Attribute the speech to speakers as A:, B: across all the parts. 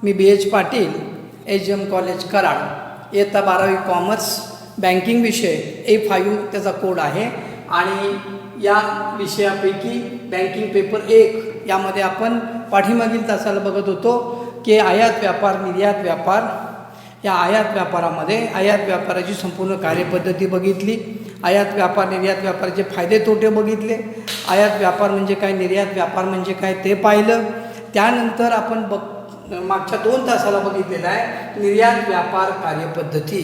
A: मी BH Patil, HM college Karad, इयत्ता 12वी commerce, banking विषय A5 त्याचा कोड आहे. आणि या विषयापैकी बँकिंग पेपर 1 यामध्ये आपण पाठीमागील तासाला बघत होतो की आयात व्यापार, निर्यात व्यापार. या आयात व्यापारामध्ये आयात व्यापाराची संपूर्ण कार्यपद्धती बघितली, आयात व्यापार निर्यात व्यापाराचे फायदे तोटे बघितले, आयात व्यापार म्हणजे काय, निर्यात व्यापार म्हणजे काय ते पाहिलं. त्यानंतर आपण मागच्या 2 तासाला बघितलेला आहे निर्यात व्यापार कार्यपद्धती.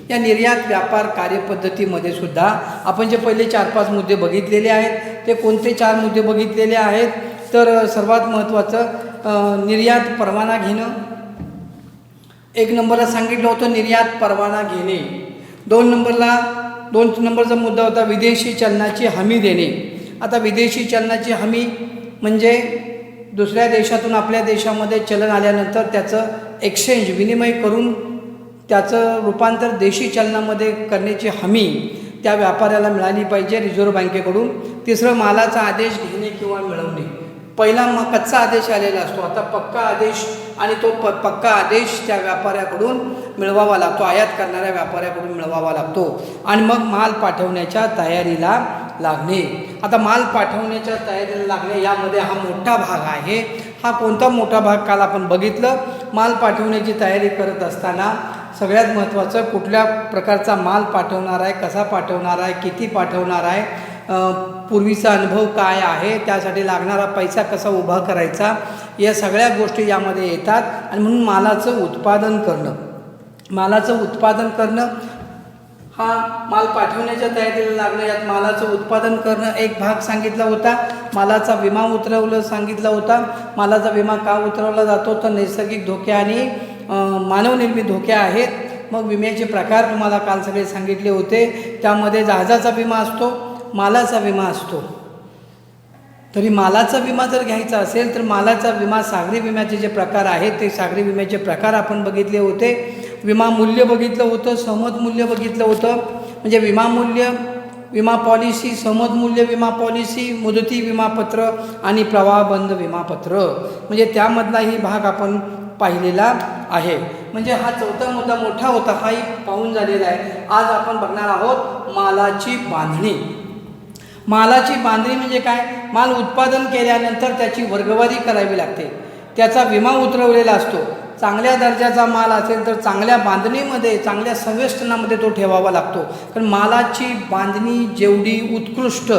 A: या निर्यात व्यापार कार्यपद्धतीमध्ये सुद्धा आपण जे पहिले 4-5 मुद्दे बघितलेले आहेत ते कोणते 4 मुद्दे बघितलेले आहेत तर सर्वात महत्त्वाचं निर्यात परवाना घेणं. 1 नंबरला सांगितलं होतं निर्यात परवाना घेणे. 2 नंबरचा मुद्दा होता विदेशी चलनाची हमी देणे. आता विदेशी चलनाची हमी म्हणजे दुसऱ्या देशातून आपल्या देशामध्ये चलन आल्यानंतर त्याचं एक्सचेंज विनिमय करून त्याचं रूपांतर देशी चलनामध्ये करण्याची हमी त्या व्यापाऱ्याला मिळाली पाहिजे रिझर्व्ह बँकेकडून. 3 मालाचा आदेश घेणे किंवा मिळवणे. पहिला कच्चा आदेश आलेला असतो, आता पक्का आदेश, आणि तो पक्का आदेश त्या व्यापाऱ्याकडून मिळवावा लागतो, आयात करणाऱ्या व्यापाऱ्याकडून मिळवावा लागतो. आणि मग माल पाठवण्याच्या तयारीला लागणे. आता माल पाठवण्याच्या तयारीला लागणे यामध्ये हा मोठा भाग आहे. हा कोणता मोठा भाग काल आपण बघितलं. माल पाठवण्याची तयारी करत असताना सगळ्यात महत्त्वाचं कुठल्या प्रकारचा माल पाठवणार आहे, कसा पाठवणार आहे, किती पाठवणार आहे, पूर्वीचा अनुभव काय आहे, त्यासाठी लागणारा पैसा कसा उभा करायचा, या सगळ्या गोष्टी यामध्ये येतात. आणि म्हणून मालाचं उत्पादन करणं हा माल पाठवण्याच्या तयारीला लागणं, यात मालाचं उत्पादन करणं एक भाग सांगितला होता. मालाचा विमा सांगितला होता. मालाचा विमा का उतरवला जातो तर नैसर्गिक धोके आणि मानवनिर्मित धोके आहेत. मग विम्याचे प्रकार तुम्हाला काल सगळे सांगितले होते. त्यामध्ये जहाजाचा विमा असतो, मालाचा विमा असतो. तरी मालाचा विमा जर घ्यायचा असेल तर मालाचा विमा, सागरी विम्याचे जे प्रकार आहेत ते सागरी विम्याचे प्रकार आपण बघितले होते. विमा मूल्य बघितलं होतं, सहमत मूल्य बघितलं होतं. म्हणजे विमा मूल्य, विमा पॉलिसी, सहमत मूल्य विमा पॉलिसी, मुदती विमापत्र आणि प्रवाहबंद विमापत्र, म्हणजे त्यामधलाही भाग आपण पाहिलेला आहे. म्हणजे हा 4था मुद्दा मोठा होता, हाही पाहून झालेला आहे. आज आपण बघणार आहोत मालाची बांधणी. मालाची बांधणी म्हणजे काय, माल उत्पादन केल्यानंतर त्याची वर्गवारी करावी लागते, त्याचा विमा उतरवलेला असतो. चांगल्या दर्जाचा माल असेल तर चांगल्या बांधणीमध्ये, चांगल्या संवेष्टनामध्ये तो ठेवावा लागतो. कारण मालाची बांधणी जेवढी उत्कृष्ट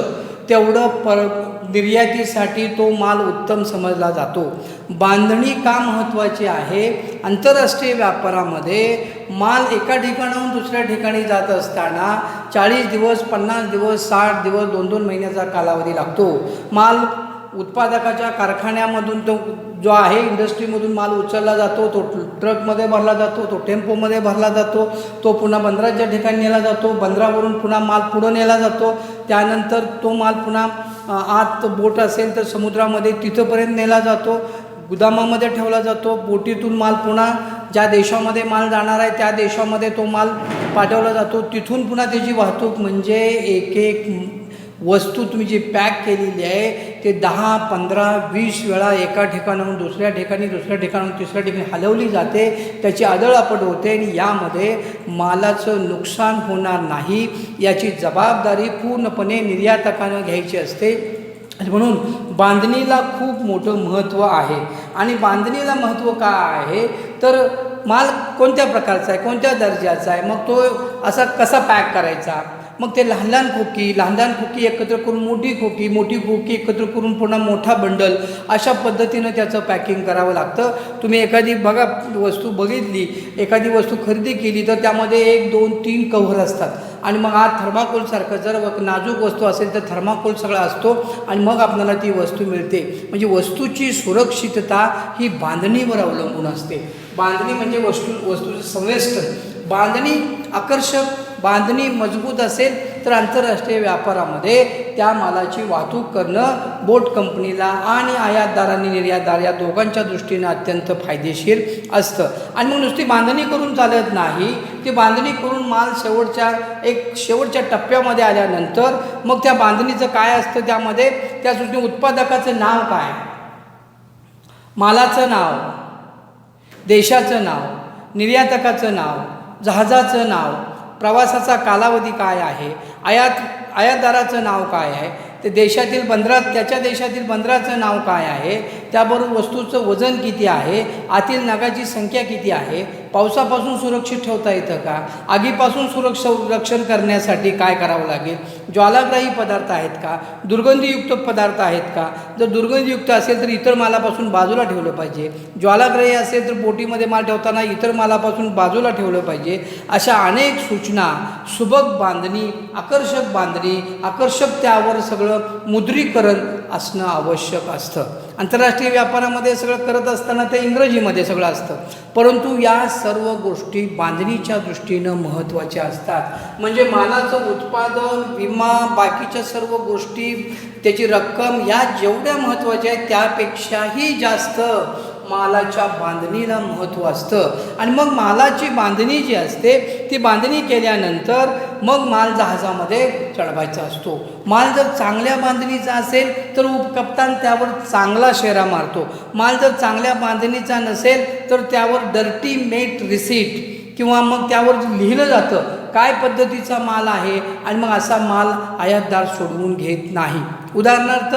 A: तेवढं निर्यातीसाठी तो माल उत्तम समजला जातो. बांधणी का महत्त्वाची आहे, आंतरराष्ट्रीय व्यापारामध्ये माल एका ठिकाणाहून दुसऱ्या ठिकाणी जात असताना 40 दिवस, 50 दिवस, 60 दिवस, 2-2 महिन्याचा कालावधी लागतो. माल उत्पादकाच्या कारखान्यामधून तो जो आहे इंडस्ट्रीमधून माल उचलला जातो, तो ट्रकमध्ये भरला जातो, तो टेम्पोमध्ये भरला जातो, तो पुन्हा बंदराच्या ठिकाणी नेला जातो, बंदरावरून पुन्हा माल पुढं नेला जातो, त्यानंतर तो माल पुन्हा आत बोट असेल तर समुद्रामध्ये तिथंपर्यंत नेला जातो, गुदामामध्ये ठेवला जातो, बोटीतून माल पुन्हा ज्या देशामध्ये माल जाणार आहे त्या देशामध्ये तो माल पाठवला जातो, तिथून पुन्हा त्याची वाहतूक. म्हणजे एक वस्तू तुम्ही जी पॅक केलेली आहे ते 10, 15, 20 वेळा एका ठिकाणाहून दुसऱ्या ठिकाणी, दुसऱ्या ठिकाणाहून तिसऱ्या ठिकाणी हलवली जाते, त्याची आदळआपट होते आणि यामध्ये मालाचं नुकसान होणार नाही याची जबाबदारी पूर्णपणे निर्यातकानं घ्यायची असते. म्हणून बांधणीला खूप मोठं महत्त्व आहे. आणि बांधणीला महत्त्व का आहे तर माल कोणत्या प्रकारचा आहे, कोणत्या दर्जाचा आहे, मग तो असा कसा पॅक करायचा, मग ते लहान लहान खोकी एकत्र करून मोठी खोकी एकत्र करून पुन्हा मोठा बंडल, अशा पद्धतीनं त्याचं पॅकिंग करावं लागतं. तुम्ही एखादी वस्तू बघितली, एखादी वस्तू खरेदी केली तर त्यामध्ये 1, 2, 3 कव्हर असतात आणि मग आज थर्माकोलसारखं जर नाजूक वस्तू असेल तर थर्माकोल सगळा असतो आणि मग आपल्याला ती वस्तू मिळते. म्हणजे वस्तूची सुरक्षितता ही बांधणीवर अवलंबून असते. बांधणी म्हणजे वस्तूचं संवेष्टन. बांधणी आकर्षक, बांधणी मजबूत असेल तर आंतरराष्ट्रीय व्यापारामध्ये त्या मालाची वाहतूक करणं बोट कंपनीला आणि आयातदार आणि निर्यातदार या दोघांच्या दृष्टीने अत्यंत फायदेशीर असतं. आणि मग नुसती बांधणी करून चालत नाही, ती बांधणी करून माल शेवटच्या टप्प्यामध्ये आल्यानंतर मग त्या बांधणीचं काय असतं, त्यामध्ये त्या दृष्टीने उत्पादकाचं नाव काय, मालाचं नाव, देशाचं नाव, निर्यातकाचं नाव, जहाजाचं नाव, प्रवासाचा कालावधी काय आहे, आयातदाराचं नाव काय आहे, ते देशातील बंदरात त्याच्या देशातील बंदराचं नाव काय आहे, त्याबरोबर वस्तूचं वजन किती आहे, आतील नगाची संख्या किती आहे, पावसापासून सुरक्षित ठेवता येतं का, आगीपासून रक्षण करण्यासाठी काय करावं लागेल, ज्वालाग्राही पदार्थ आहेत का, दुर्गंधीयुक्त पदार्थ आहेत का, जर दुर्गंधीयुक्त असेल तर इतर मालापासून बाजूला ठेवलं पाहिजे, ज्वालाग्राही असेल तर बोटीमध्ये माल ठेवताना इतर मालापासून बाजूला ठेवलं पाहिजे. अशा अनेक सूचना, सुबक बांधणी, आकर्षक बांधणी, आकर्षक त्यावर सगळं मुद्रीकरण असणं आवश्यक असतं. आंतरराष्ट्रीय व्यापारामध्ये सगळं करत असताना ते इंग्रजीमध्ये सगळं असतं, परंतु या सर्व गोष्टी बांधणीच्या दृष्टीनं महत्त्वाच्या असतात. म्हणजे मालाचं उत्पादन, विमा, बाकीच्या सर्व गोष्टी, त्याची रक्कम या जेवढ्या महत्त्वाच्या आहेत त्यापेक्षाही जास्त मालाच्या बांधणीला महत्त्व असतं. आणि मग मालाची बांधणी जी असते ती बांधणी केल्यानंतर मग माल जहाजामध्ये चढवायचा असतो. माल जर चांगल्या बांधणीचा असेल तर उपकप्तान त्यावर चांगला शेरा मारतो. माल जर चांगल्या बांधणीचा नसेल तर त्यावर डर्टी मेट रिसीट किंवा मग त्यावर लिहिलं जातं काय पद्धतीचा माल आहे, आणि मग असा माल आयातदार सोडवून घेत नाही. उदाहरणार्थ,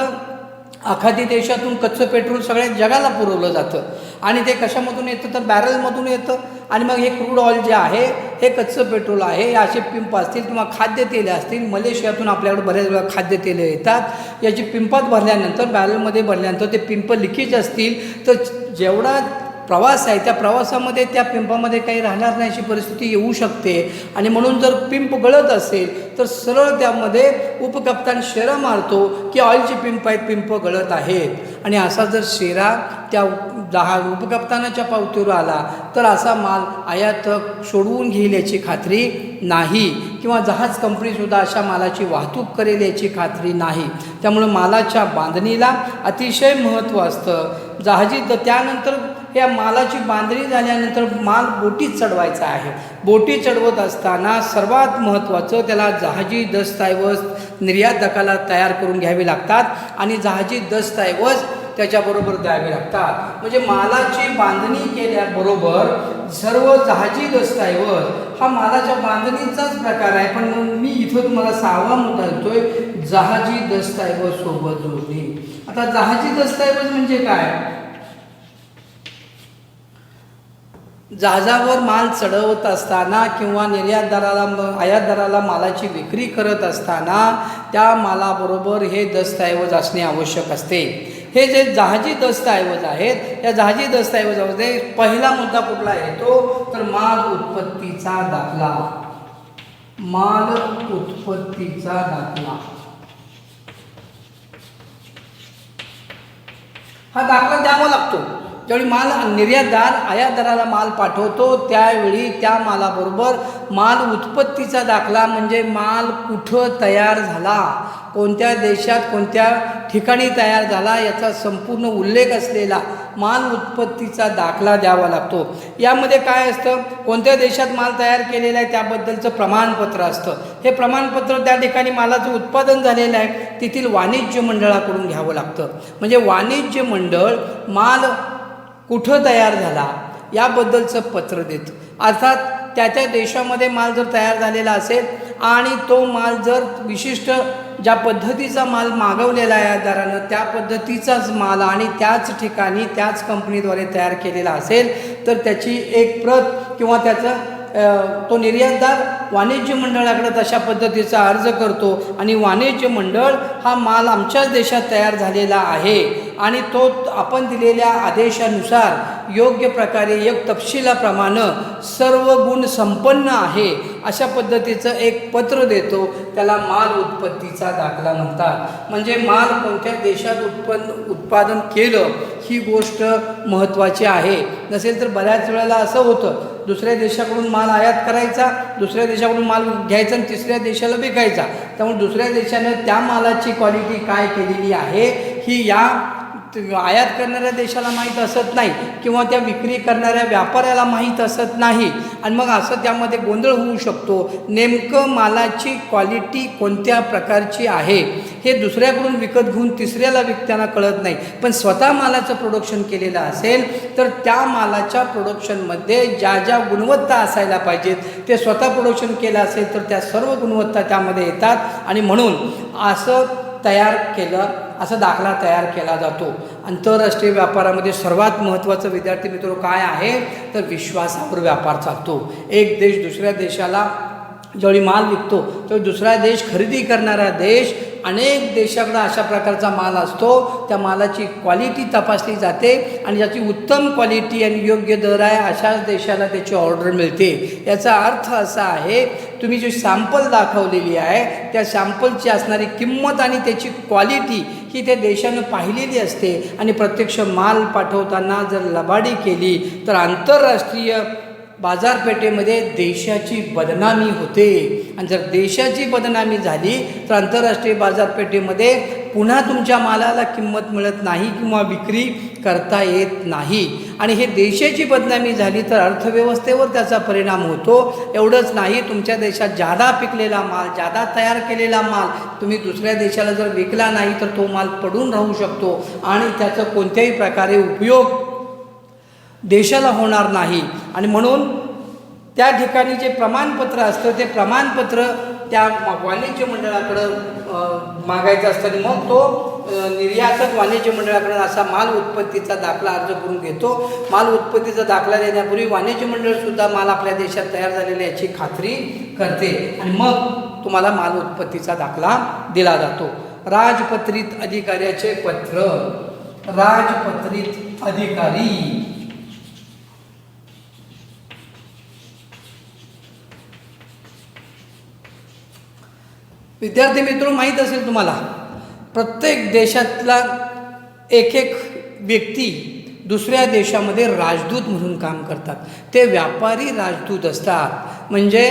A: आखाती देशातून कच्चं पेट्रोल सगळ्या जगाला पुरवलं जातं आणि ते कशामधून येतं तर बॅरलमधून येतं. आणि मग हे क्रूड ऑइल जे आहे हे कच्चं पेट्रोल आहे, हे असे पिंप असतील किंवा खाद्यतेले असतील. मलेशियातून आपल्याकडे बऱ्याच वेळा खाद्यतेले येतात. याची पिंपात भरल्यानंतर, बॅरलमध्ये भरल्यानंतर ते पिंप लिकेज असतील तर जेवढा प्रवास आहे त्या प्रवासामध्ये त्या पिंपामध्ये काही राहणार नाही अशी परिस्थिती येऊ शकते. आणि म्हणून जर पिंप गळत असेल तर सरळ त्यामध्ये उपकप्तान शेरा मारतो की ऑइलचे पिंप आहेत, पिंप गळत आहेत. आणि असा जर शेरा त्या उपकप्तानाच्या पावतीवर आला तर असा माल आयातक सोडवून घेईल याची खात्री नाही, किंवा जहाज कंपनीसुद्धा अशा मालाची वाहतूक करेल याची खात्री नाही. त्यामुळं मालाच्या बांधणीला अतिशय महत्त्व असतं. त्यानंतर या मालाची बांधणी झाल्यानंतर माल बोटीत चढवायचा आहे. बोटी चढवत असताना सर्वात महत्त्वाचं त्याला जहाजी दस्तऐवज निर्यातकाला तयार करून घ्यावे लागतात आणि जहाजी दस्तऐवज त्याच्याबरोबर द्यावे लागतात. म्हणजे मालाची बांधणी केल्याबरोबर सर्व जहाजी दस्तऐवज हा मालाच्या बांधणीचाच प्रकार आहे. पण मग मी इथं तुम्हाला 6वा मुद्दा देतोय, जहाजी दस्तऐवज सोबत जोडणे. आता जहाजी दस्तऐवज म्हणजे काय? जहाजावर माल चढवत असताना किंवा आयातदाराला मालाची विक्री करत असताना त्या मालाबरोबर हे दस्तऐवज असणे आवश्यक असते. हे जे जहाजी दस्तऐवज आहेत या जहाजी दस्तऐवजामध्ये पहिला मुद्दा कुठला येतो तर माल उत्पत्तीचा दाखला. माल उत्पत्तीचा दाखला हा दाखला द्यावा लागतो. ज्यावेळी माल निर्यातदार आयातदाराला माल पाठवतो त्यावेळी त्या मालाबरोबर माल उत्पत्तीचा दाखला म्हणजे माल कुठं तयार झाला, कोणत्या देशात कोणत्या ठिकाणी तयार झाला याचा संपूर्ण उल्लेख असलेला माल उत्पत्तीचा दाखला द्यावा लागतो. यामध्ये काय असतं, कोणत्या देशात माल तयार केलेला आहे त्याबद्दलचं प्रमाणपत्र असतं. हे प्रमाणपत्र त्या ठिकाणी मालाचं उत्पादन झालेलं आहे तेथील वाणिज्य मंडळाकडून घ्यावं लागतं. म्हणजे वाणिज्य मंडळ माल कुठं तयार झाला याबद्दलचं पत्र देतं. अर्थात त्या देशामध्ये माल जर तयार झालेला असेल आणि तो माल जर विशिष्ट ज्या पद्धतीचा माल मागवलेला आहे आयातदारानं त्या पद्धतीचाच माल आणि त्याच ठिकाणी त्याच कंपनीद्वारे तयार केलेला असेल तर त्याची एक प्रत किंवा त्याचं तो निर्यातदार वाणिज्य मंडळाकडे तशा पद्धतीचा अर्ज करतो आणि वाणिज्य मंडळ हा माल आमच्याच देशात तयार झालेला आहे आणि तो आपण दिलेल्या आदेशानुसार योग्य प्रकारे एक तपशिलाप्रमाणे सर्व गुण संपन्न आहे अशा पद्धतीचं एक पत्र देतो. त्याला माल उत्पत्तीचा दाखला म्हणतात. म्हणजे माल कोणत्या देशात उत्पादन केलं ही गोष्ट महत्त्वाची आहे. नसेल तर बऱ्याच वेळेला असं होतं दुसऱ्या देशाकडून माल आयात करायचा, दुसऱ्या देशाकडून माल घ्यायचा आणि तिसऱ्या देशाला विकायचा. त्यामुळे दुसऱ्या देशानं त्या मालाची क्वालिटी काय केलेली आहे ही या आयात करणाऱ्या देशाला माहीत असत नाही किंवा त्या विक्री करणाऱ्या व्यापाऱ्याला माहीत असत नाही आणि मग असं त्यामध्ये गोंधळ होऊ शकतो. नेमकं मालाची क्वालिटी कोणत्या प्रकारची आहे हे दुसऱ्याकडून विकत घेऊन तिसऱ्याला विकताना कळत नाही. पण स्वतः मालाचं प्रोडक्शन केलेलं असेल तर त्या मालाच्या प्रोडक्शनमध्ये ज्या ज्या गुणवत्ता असायला पाहिजेत ते स्वतः प्रोडक्शन केलं असेल तर त्या सर्व गुणवत्ता त्यामध्ये येतात. आणि म्हणून असा दाखला तयार केला जातो. आंतरराष्ट्रीय व्यापारामध्ये सर्वात महत्त्वाचं विद्यार्थी मित्र काय आहे तर विश्वासावर व्यापार चालतो. एक देश दुसऱ्या देशाला ज्यावेळी माल विकतो तर दुसरा देश खरेदी करणारा देश अनेक देशाकडं अशा प्रकारचा माल असतो. त्या मालाची क्वालिटी तपासली जाते आणि ज्याची उत्तम क्वालिटी आणि योग्य दर आहे अशाच देशाला त्याची ऑर्डर मिळते. याचा अर्थ असा आहे तुम्ही जी सॅम्पल दाखवलेली आहे त्या सॅम्पलची असणारी किंमत आणि त्याची क्वालिटी ही त्या देशानं पाहिलेली असते. आणि प्रत्यक्ष माल पाठवताना जर लबाडी केली तर आंतरराष्ट्रीय बाजारपेठेमध्ये देशाची बदनामी होते. आणि जर देशाची बदनामी झाली तर आंतरराष्ट्रीय बाजारपेठेमध्ये पुन्हा तुमच्या मालाला किंमत मिळत नाही किंवा विक्री करता येत नाही. आणि हे देशाची बदनामी झाली तर अर्थव्यवस्थेवर त्याचा परिणाम होतो. एवढंच नाही, तुमच्या देशात जादा पिकलेला माल, जादा तयार केलेला माल तुम्ही दुसऱ्या देशाला जर विकला नाही तर तो माल पडून राहू शकतो आणि त्याचा कोणत्याही प्रकारे उपयोग देशाला होणार नाही. आणि म्हणून त्या ठिकाणी जे प्रमाणपत्र असतं ते प्रमाणपत्र त्या वाणिज्य मंडळाकडं मागायचं असतं. आणि मग तो निर्यातक वाणिज्य मंडळाकडून असा माल उत्पत्तीचा दाखला अर्ज करून घेतो. माल उत्पत्तीचा दाखला देण्यापूर्वी वाणिज्य मंडळसुद्धा माल आपल्या देशात तयार झालेला याची खात्री करते आणि मग तुम्हाला माल उत्पत्तीचा दाखला दिला जातो. राजपत्रित अधिकाऱ्याचे पत्र. राजपत्रित अधिकारी विद्यार्थी मित्र, माहीत असेल तुम्हाला प्रत्येक देशातला एक व्यक्ती दुसऱ्या देशामध्ये राजदूत म्हणून काम करतात. ते व्यापारी राजदूत असतात. म्हणजे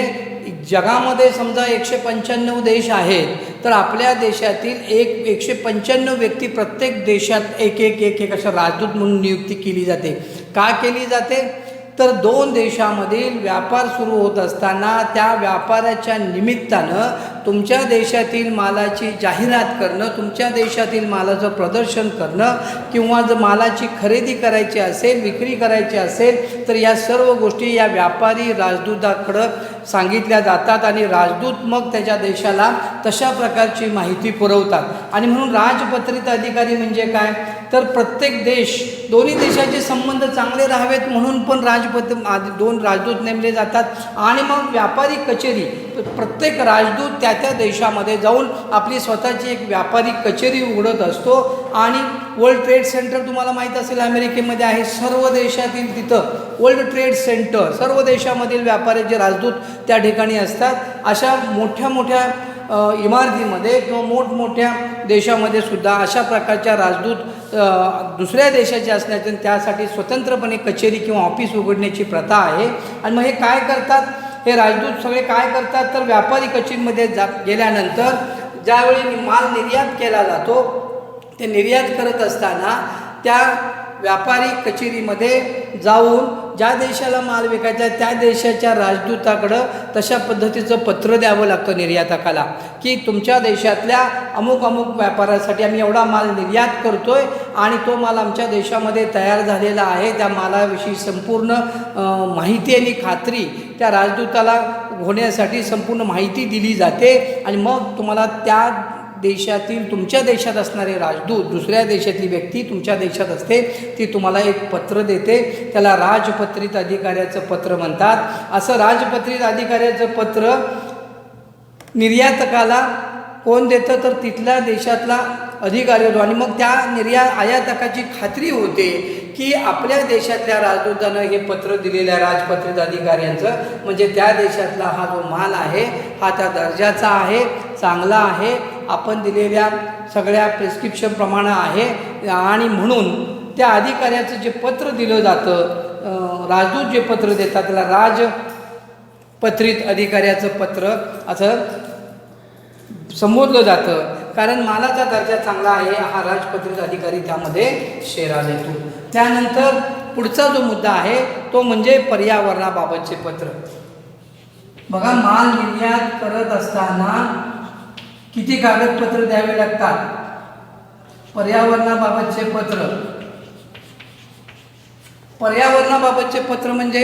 A: जगामध्ये समजा 195 देश आहेत तर आपल्या देशातील 195 व्यक्ती प्रत्येक देशात एक असं राजदूत म्हणून नियुक्ती केली जाते. का केली जाते तर दोन देशामधील व्यापार सुरू होत असताना त्या व्यापाराच्या निमित्तानं तुमच्या देशातील मालाची जाहिरात करणं, तुमच्या देशातील मालाचं प्रदर्शन करणं किंवा जर मालाची खरेदी करायची असेल, विक्री करायची असेल तर या सर्व गोष्टी या व्यापारी राजदूताकडं सांगितल्या जातात आणि राजदूत मग त्याच्या देशाला तशा प्रकारची माहिती पुरवतात. आणि म्हणून राजपत्रित अधिकारी म्हणजे काय तर प्रत्येक देश, दोन्ही देशाचे संबंध चांगले राहावेत म्हणून पण दोन राजदूत नेमले जातात. आणि मग व्यापारी कचेरी, प्रत्येक राजदूत त्या त्या देशामध्ये जाऊन आपली स्वतःची एक व्यापारी कचेरी उघडत असतो. आणि वर्ल्ड ट्रेड सेंटर तुम्हाला माहीत असेल अमेरिकेमध्ये आहे. सर्व देशातील तिथं वर्ल्ड ट्रेड सेंटर, सर्व देशामधील व्यापाऱ्याचे राजदूत त्या ठिकाणी असतात. अशा मोठ्या मोठ्या इमारतीमध्ये किंवा मोठमोठ्या देशामध्ये सुद्धा अशा प्रकारच्या राजदूत दुसऱ्या देशाचे असण्याचे त्यासाठी स्वतंत्रपणे कचेरी किंवा ऑफिस उघडण्याची प्रथा आहे. आणि मग हे काय करतात, हे राजदूत सगळे काय करतात तर व्यापारी कचेरीमध्ये गेल्यानंतर ज्यावेळी माल निर्यात केला जातो ते निर्यात करत असताना त्या व्यापारी कचेरीमध्ये जाऊन ज्या देशाला माल विकायचा आहे त्या देशाच्या राजदूताकडं तशा पद्धतीचं पत्र द्यावं लागतं निर्यातकाला की तुमच्या देशातल्या अमुक अमुक व्यापारासाठी आम्ही एवढा माल निर्यात करतोय आणि तो माल आमच्या देशामध्ये तयार झालेला आहे. त्या मालाविषयी संपूर्ण माहिती आणि खात्री त्या राजदूताला होण्यासाठी संपूर्ण माहिती दिली जाते. आणि मग तुम्हाला त्या देशातील तुमच्या देशात असणारे राजदूत, दुसऱ्या देशातली व्यक्ती तुमच्या देशात असते, ती तुम्हाला एक पत्र देते. त्याला राजपत्रित अधिकाऱ्याचं पत्र म्हणतात. असं राजपत्रित अधिकाऱ्याचं पत्र निर्यातकाला कोण देतं तर तिथल्या देशातला अधिकारी होतो. आणि मग त्या आयातकाची खात्री होते की आपल्या देशातल्या राजदूतानं हे पत्र दिलेल्या राजपत्रित अधिकाऱ्यांचं म्हणजे त्या देशातला हा जो माल आहे हा त्या दर्जाचा आहे, चांगला आहे, आपण दिलेल्या सगळ्या प्रिस्क्रिप्शनप्रमाणे आहे. आणि म्हणून त्या अधिकाऱ्याचं जे पत्र दिलं जातं, राजदूत जे पत्र देतात त्याला राजपत्रित अधिकाऱ्याचं पत्र असं संबोधलं जातं. कारण मालाचा दर्जा चांगला आहे हा राजपत्रित अधिकारी त्यामध्ये शेरा देतो. त्यानंतर पुढचा जो मुद्दा आहे तो म्हणजे पर्यावरणाबाबतचे पत्र. बघा, माल निर्यात करत असताना किती कागदपत्र द्यावे लागतात? पर्यावरणाबाबतचे पत्र. पर्यावरणाबाबतचे पत्र म्हणजे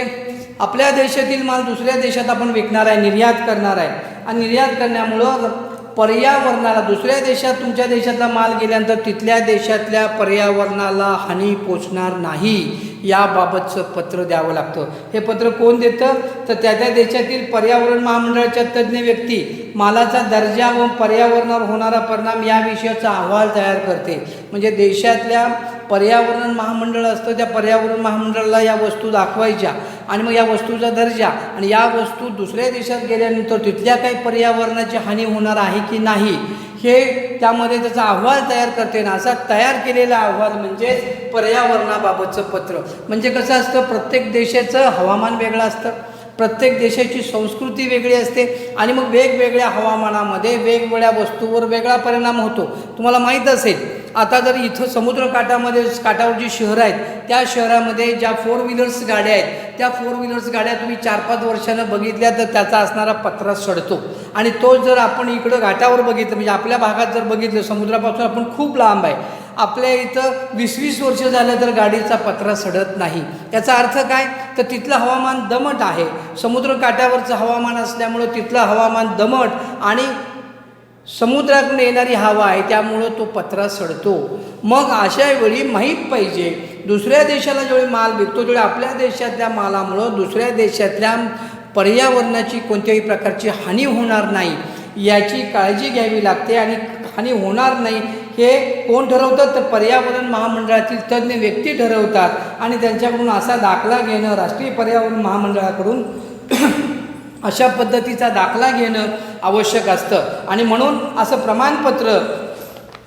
A: आपल्या देशातील माल दुसऱ्या देशात आपण विकणार आहे, निर्यात करणार आहे, आणि निर्यात करण्यामुळं पर्यावरणाला, दुसऱ्या देशात तुमच्या देशातला माल गेल्यानंतर तिथल्या देशातल्या पर्यावरणाला हानी पोचणार नाही याबाबतचं पत्र द्यावं लागतं. हे पत्र कोण देतं? तर त्या देशातील पर्यावरण महामंडळाच्या तज्ज्ञ व्यक्ती मालाचा दर्जा व पर्यावरणावर होणारा परिणाम या विषयाचा अहवाल तयार करते. म्हणजे देशातल्या पर्यावरण महामंडळ असतं, त्या पर्यावरण महामंडळाला या वस्तू दाखवायच्या आणि मग या वस्तूचा दर्जा आणि या वस्तू दुसऱ्या देशात गेल्यानंतर तिथल्या काही पर्यावरणाची हानी होणार आहे की नाही हे त्यामध्ये त्याचा अहवाल तयार करते ना. असा तयार केलेला अहवाल म्हणजेच पर्यावरणाबाबतचं पत्र. म्हणजे कसं असतं, प्रत्येक देशाचं हवामान वेगळं असतं, प्रत्येक देशाची संस्कृती वेगळी असते आणि मग वेगवेगळ्या हवामानामध्ये वेगवेगळ्या वस्तूवर वेगळा परिणाम होतो. तुम्हाला माहीत असेल, आता जर इथं समुद्रकाठामध्ये काठावर जी शहरं आहेत त्या शहरामध्ये ज्या 4 व्हीलर्स गाड्या आहेत त्या 4 व्हीलर्स गाड्या तुम्ही 4-5 वर्षानं बघितल्या तर त्याचा असणारा पत्रा सडतो. आणि तो जर आपण इकडं घाटावर बघितलं, म्हणजे आपल्या भागात जर बघितलं, समुद्रापासून आपण खूप लांब आहे, आपल्या इथं 20-20 वर्ष झालं तर गाडीचा पत्रा सडत नाही. याचा अर्थ काय? तर तिथलं हवामान दमट आहे. समुद्रकाठावरचं हवामान असल्यामुळं तिथलं हवामान दमट आणि समुद्रातून येणारी हवा आहे, त्यामुळं तो पत्रा सडतो. मग अशा वेळी माहीत पाहिजे, दुसऱ्या देशाला ज्यावेळी माल विकतो त्यावेळी आपल्या देशातल्या मालामुळं दुसऱ्या देशातल्या पर्यावरणाची कोणत्याही प्रकारची हानी होणार नाही याची काळजी घ्यावी लागते. आणि हानी होणार नाही हे कोण ठरवतं? तर पर्यावरण महामंडळातील तज्ज्ञ व्यक्ती ठरवतात आणि त्यांच्याकडून असा दाखला घेणं, राष्ट्रीय पर्यावरण महामंडळाकडून अशा पद्धतीचा दाखला घेणं आवश्यक असतं. आणि म्हणून असं प्रमाणपत्र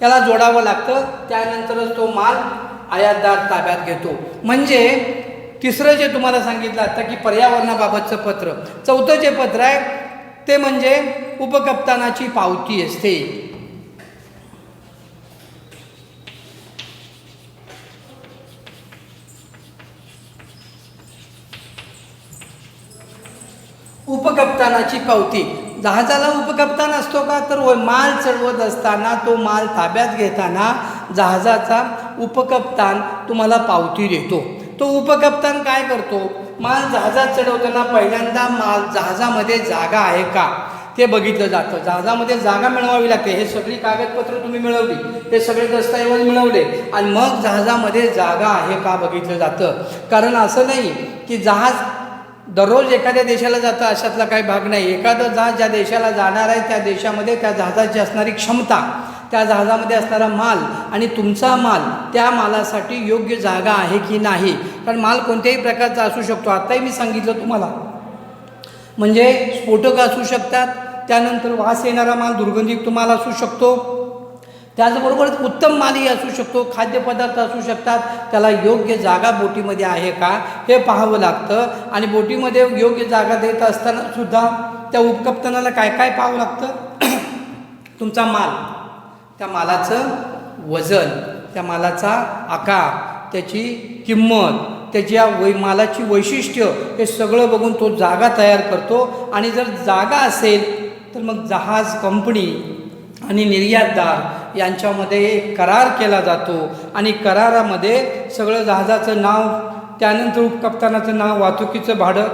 A: याला जोडावं लागतं, त्यानंतरच तो माल आयातदार ताब्यात घेतो. म्हणजे तिसरं जे तुम्हाला सांगितलं आता की पर्यावरणाबाबतचं पत्र. चौथं जे पत्र आहे ते म्हणजे उपकप्तानाची पावती असते. उपकप्तानाची पावती. जहाजाला उपकप्तान असतो का? तर माल चढवत असताना, तो माल ताब्यात घेताना जहाजाचा उपकप्तान तुम्हाला पावती देतो. तो उपकप्तान काय करतो? माल जहाजात चढवताना पहिल्यांदा जहाजामध्ये जागा आहे का ते बघितलं जातं. जहाजामध्ये जागा मिळवावी लागते. हे सगळी कागदपत्र तुम्ही मिळवली, हे सगळे दस्तऐवज मिळवले आणि मग जहाजामध्ये जागा आहे का बघितलं जातं. कारण असं नाही की जहाज दररोज एखाद्या देशाला जातं अशातला काही भाग नाही. एखादं जहाज ज्या देशाला जाणार आहे त्या देशामध्ये त्या जहाजाची असणारी क्षमता, त्या जहाजामध्ये असणारा माल आणि तुमचा माल, त्या मालासाठी योग्य जागा आहे की नाही. कारण माल कोणत्याही प्रकारचा असू शकतो. आत्ताही मी सांगितलं तुम्हाला, म्हणजे स्फोटक असू शकतात, त्यानंतर वास येणारा माल, दुर्गंधियुक्त माल असू शकतो, त्याचबरोबर उत्तम मालही असू शकतो, खाद्यपदार्थ असू शकतात. त्याला योग्य जागा बोटीमध्ये आहे का हे पाहावं लागतं. आणि बोटीमध्ये योग्य जागा देत असताना सुद्धा त्या उपकप्तानाला काय काय पाहावं लागतं? तुमचा माल, त्या मालाचं वजन, त्या मालाचा आकार, त्याची किंमत, त्याच्या मालाची वैशिष्ट्य, हे सगळं बघून तो जागा तयार करतो. आणि जर जागा असेल तर मग जहाज कंपनी आणि निर्यातदार यांच्यामध्ये एक करार केला जातो आणि करारामध्ये सगळं जहाजाचं नाव, त्यानंतर उपकप्तानाचं नाव, वाहतुकीचं भाडं,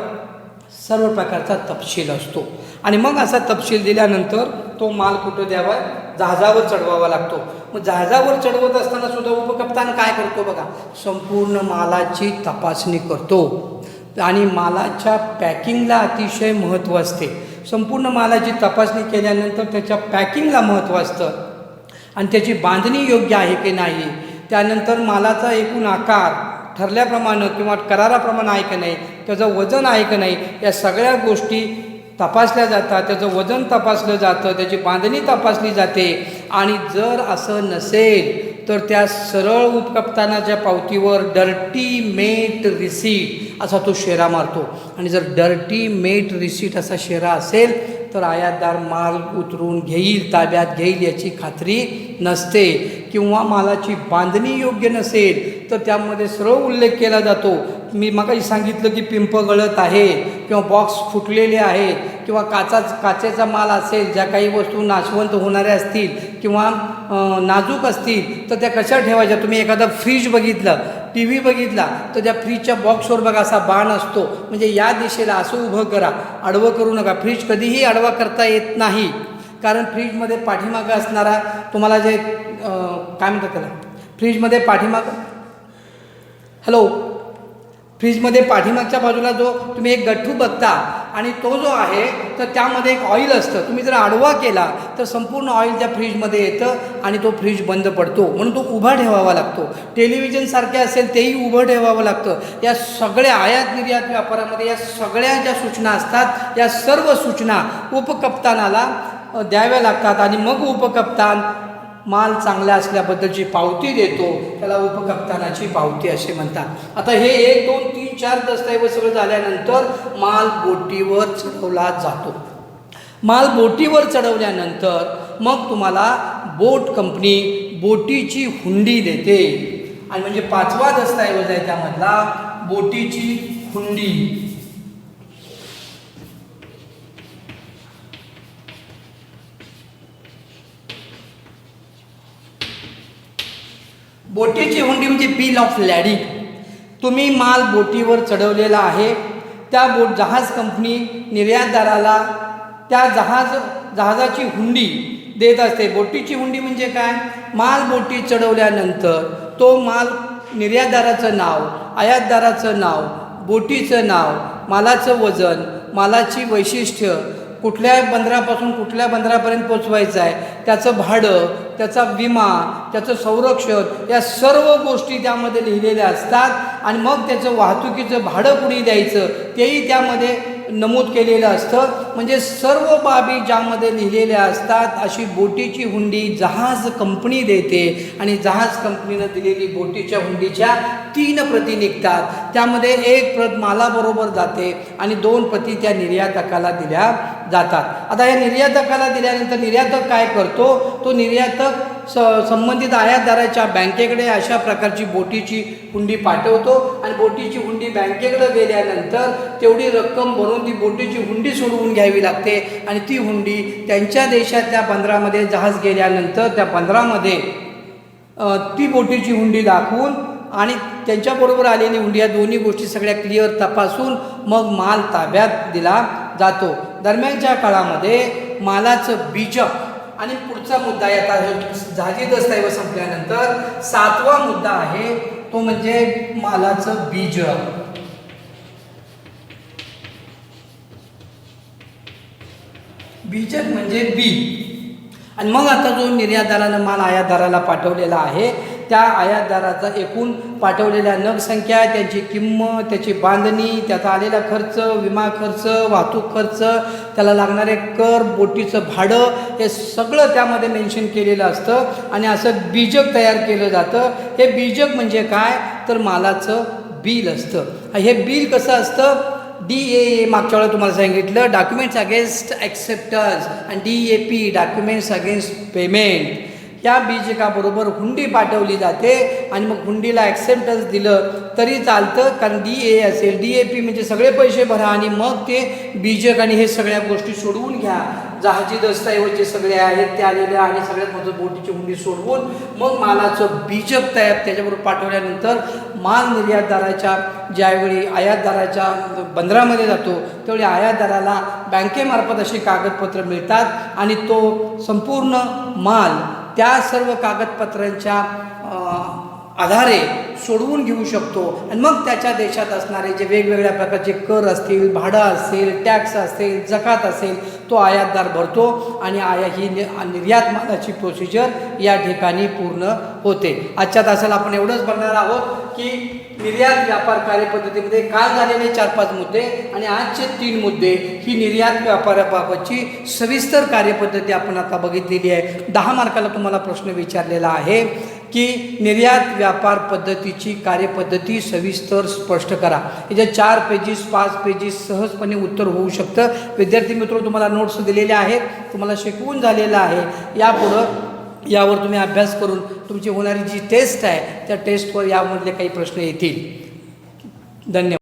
A: सर्व प्रकारचा तपशील असतो. आणि मग असा तपशील दिल्यानंतर तो माल कुठं द्यावा? जहाजावर चढवावा लागतो. मग जहाजावर चढवत असताना सुद्धा उपकप्तान काय करतो बघा, संपूर्ण मालाची तपासणी करतो आणि मालाच्या पॅकिंगला अतिशय महत्त्व असते. संपूर्ण मालाची तपासणी केल्यानंतर त्याच्या पॅकिंगला महत्त्व असतं आणि त्याची बांधणी योग्य आहे की नाही, त्यानंतर मालाचा एकूण आकार ठरल्याप्रमाणे किंवा कराराप्रमाणे आहे की नाही, त्याचं वजन आहे की नाही, या सगळ्या गोष्टी तपासल्या जातात. त्याचं वजन तपासलं जातं, त्याची बांधणी तपासली जाते. आणि जर असं नसेल तर त्या सरळ उपकप्तानाच्या पावतीवर डर्टी मेट रिसीट असा तो शेरा मारतो. आणि जर डर्टी मेट रिसीट असा शेरा असेल तर आयातदार माल उतरून घेईल, ताब्यात घेईल याची खात्री नसते. किंवा मालाची बांधणी योग्य नसेल तर त्यामध्ये सरळ उल्लेख केला जातो. मी मगाशी सांगितलं की पिंप गळत आहे किंवा बॉक्स फुटलेले आहे किंवा काचेचा माल असेल, ज्या काही वस्तू नाशवंत होणाऱ्या असतील किंवा नाजूक असतील तर त्या कशा ठेवायच्या. तुम्ही एखादा फ्रीज बघितलं, टी व्ही बघितला तर त्या फ्रीजच्या बॉक्सवर बघा असा बाण असतो, म्हणजे या दिशेला असं उभं करा, आडवं करू नका. फ्रीज कधीही आडवा करता येत नाही, कारण फ्रीजमध्ये पाठीमागं असणारा तुम्हाला जे काय म्हणतात त्याला, फ्रीजमध्ये फ्रीजमध्ये पाठीमागच्या बाजूला जो तुम्ही एक गठ्ठू बघता आणि तो जो आहे तर त्यामध्ये एक ऑइल असतं. तुम्ही जर आडवा केला तर संपूर्ण ऑइल त्या फ्रीजमध्ये येतं आणि तो फ्रीज बंद पडतो, म्हणून तो उभा ठेवावा लागतो. टेलिव्हिजनसारखे असेल तेही उभं ठेवावं लागतं. या सगळ्या आयात निर्यात व्यापारामध्ये या सगळ्या ज्या सूचना असतात, या सर्व सूचना उपकप्तानाला द्याव्या लागतात आणि मग उपकप्तान माल चांगला असल्याबद्दलची पावती देतो, त्याला उपकप्तानाची पावती असे म्हणतात. आता हे 1, 2, 3, 4 दस्तऐवज सगळं झाल्यानंतर माल बोटीवर चढवला जातो. माल बोटीवर चढवल्यानंतर मग तुम्हाला बोट कंपनी बोटीची हुंडी देते आणि म्हणजे 5वा दस्तऐवज आहे त्यामधला बोटीची हुंडी. बोटीची हुंडी म्हणजे बिल ऑफ लॅडिंग. तुम्ही माल बोटीवर चढवलेला आहे, त्या जहाज कंपनी निर्यातदाराला त्या जहाजाची हुंडी देत असते. बोटीची हुंडी म्हणजे काय, माल बोटीत चढवल्यानंतर तो माल निर्यातदाराचं नाव, आयातदाराचं नाव, बोटीचं नाव, मालाचं वजन, मालाची वैशिष्ट्य, कुठल्या बंदरापासून कुठल्या बंदरापर्यंत पोचवायचं आहे, त्याचं भाडं, त्याचा विमा, त्याचं संरक्षण, या सर्व गोष्टी त्यामध्ये लिहिलेल्या असतात आणि मग त्याचं वाहतुकीचं भाडं कुणी द्यायचं तेही त्यामध्ये नमूद केलेलं असतं. म्हणजे सर्व बाबी ज्यामध्ये लिहिलेल्या असतात अशी बोटीची हुंडी जहाज कंपनी देते आणि जहाज कंपनीनं दिलेली बोटीच्या हुंडीच्या 3 प्रती निघतात. त्यामध्ये 1 प्रत मालाबरोबर जाते आणि 2 प्रती त्या निर्यातकाला दिल्या जातात. आता या निर्यातकाला दिल्यानंतर निर्यातक काय करतो, तो निर्यातक संबंधित आयातदाराच्या बँकेकडे अशा प्रकारची बोटीची हुंडी पाठवतो आणि बोटीची हुंडी बँकेकडे गेल्यानंतर तेवढी रक्कम भरून ती बोटीची हुंडी सोडवून घ्यावी लागते आणि ती हुंडी त्यांच्या देशातल्या बंदरामध्ये जहाज गेल्यानंतर त्या बंदरामध्ये ती बोटीची हुंडी दाखवून आणि त्यांच्याबरोबर आलेली हुंडी, या दोन्ही गोष्टी सगळ्या क्लिअर तपासून मग माल ताब्यात दिला जातो. दरम्यानच्या काळामध्ये मालाचं बीजक आणि पुढचा मुद्दा येतात, जहाजी दस्तऐवज संपल्यानंतर 7वा मुद्दा आहे तो म्हणजे मालाचं बीजक. बीजक म्हणजे बी. आणि मग आता जो निर्यातदारानं माल आयातदाराला पाठवलेला आहे त्या आयातदाराचा एकूण पाठवलेल्या नग संख्या, त्यांची किंमत, त्याची बांधणी, त्याचा आलेला खर्च, विमा खर्च, वाहतूक खर्च, त्याला लागणारे कर, बोटीचं भाडं, हे सगळं त्यामध्ये मेन्शन केलेलं असतं आणि असं बीजक तयार केलं जातं. हे बीजक म्हणजे काय तर मालाचं बिल असतं. हे बिल कसं असतं, DAA मागच्या वेळेला तुम्हाला सांगितलं, डॉक्युमेंट्स अगेन्स्ट ॲक्सेप्टन्स, आणि DAP डॉक्युमेंट्स अगेन्स्ट पेमेंट. या बीजकाबरोबर हुंडी पाठवली जाते आणि मग हुंडीला ॲक्सेप्टन्स दिलं तरी चालतं, कारण DAA असेल, DAP म्हणजे सगळे पैसे भरा आणि मग ते बीजक आणि हे सगळ्या गोष्टी सोडवून घ्या. जहाजी दस्तऐवज जे सगळे आहेत ते आलेले आणि सगळ्यात महत्त्वाचं बोटीची हुंडी सोडवून मग मालाचं बीजक तयार त्याच्याबरोबर पाठवल्यानंतर माल निर्यातदाराच्या ज्यावेळी आयातदाराच्या बंदरामध्ये जातो त्यावेळी आयातदाराला बँकेमार्फत अशी कागदपत्र मिळतात आणि तो संपूर्ण माल त्या सर्व कागदपत्रांच्या आधारे सोडवून घेऊ शकतो आणि मग त्याच्या देशात असणारे जे वेगवेगळ्या प्रकारचे कर असतील, भाडं असेल, टॅक्स असेल, जकात असेल, तो आयातदार भरतो आणि ही निर्यात मालाची प्रोसिजर या ठिकाणी पूर्ण होते. आजच्या तासाला आपण एवढंच बघणार आहोत की निर्यात व्यापार कार्यपद्धतीमध्ये काल झालेले 4-5 मुद्दे आणि आजचे 3 मुद्दे ही निर्यात व्यापाराबाबतची सविस्तर कार्यपद्धती आपण आता बघितलेली आहे. 10 मार्काला तुम्हाला प्रश्न विचारलेला आहे की निर्यात व्यापार पद्धतीची कार्यपद्धती सविस्तर स्पष्ट करा. याचे 4 पेजेस 5 पेजेस सहजपणे उत्तर होऊ शकतं. विद्यार्थी मित्र, तुम्हाला नोट्स दिलेल्या आहेत, तुम्हाला शिकवून झालेलं आहे. यापुढं यावर तुम्ही अभ्यास करून तुमची होणारी जी टेस्ट आहे त्या टेस्टवर यामधले काही प्रश्न येतील. धन्यवाद.